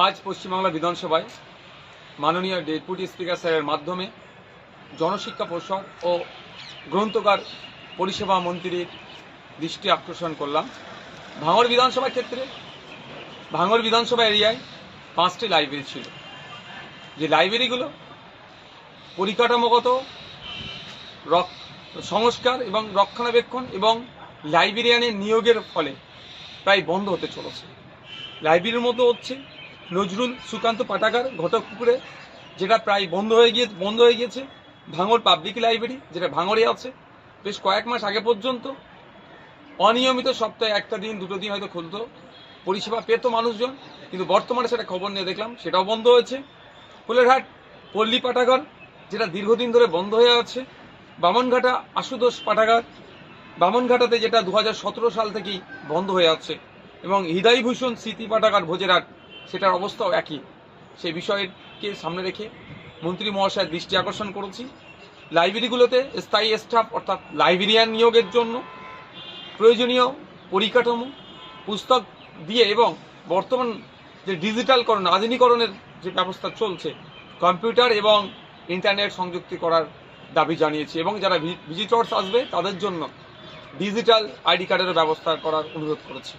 আজ পশ্চিমবাংলা বিধানসভায় মাননীয় ডেপুটি স্পিকার স্যারের মাধ্যমে জনশিক্ষা পরিষদ ও গ্রন্থকার পরিষেবা মন্ত্রীর দৃষ্টি আকর্ষণ করলাম। ভাঙড় বিধানসভা ক্ষেত্রে ভাঙড় বিধানসভা এরিয়ায় 5টি লাইব্রেরি ছিল, যে লাইব্রেরিগুলো পরিকাঠামোগত সংস্কার এবং রক্ষণাবেক্ষণ এবং লাইব্রেরিয়ানের নিয়োগের ফলে প্রায় বন্ধ হতে চলেছে। লাইব্রেরির মতো হচ্ছে নজরুল সুকান্ত পাঠাগার ঘটকপুকুরে, যেটা প্রায় বন্ধ হয়ে গিয়েছে। ভাঙড় পাবলিক লাইব্রেরি, যেটা ভাঙড়ে আছে, বেশ কয়েক মাস আগে পর্যন্ত অনিয়মিত সপ্তাহে একটা দিন দুটো দিন হয়তো খুলতো, পরিষেবা পেত মানুষজন, কিন্তু বর্তমানে সেটা খবর নিয়ে দেখলাম সেটাও বন্ধ হয়েছে। ফুলেরহাট পল্লী পাঠাগার, যেটা দীর্ঘদিন ধরে বন্ধ হয়ে আছে। বামনঘাটা আশুতোষ পাঠাগার, বামনঘাটাতে যেটা 2017 সাল থেকেই বন্ধ হয়ে আছে, এবং হৃদয়ভূষণ স্মৃতি পাঠাগার ভোজেরহাট, সেটার অবস্থাও একই। সেই বিষয়কে সামনে রেখে মন্ত্রী মহাশয়ের দৃষ্টি আকর্ষণ করেছি। লাইব্রেরিগুলোতে স্থায়ী স্টাফ অর্থাৎ লাইব্রেরিয়ান নিয়োগের জন্য প্রয়োজনীয় পরিকাঠামো, পুস্তক দিয়ে এবং বর্তমান যে ডিজিটালকরণ আধুনিকরণের যে ব্যবস্থা চলছে, কম্পিউটার এবং ইন্টারনেট সংযুক্তি করার দাবি জানিয়েছি, এবং যারা ভিজিটর্স আসবে তাদের জন্য ডিজিটাল আইডি কার্ডের ব্যবস্থা করার অনুরোধ করেছি।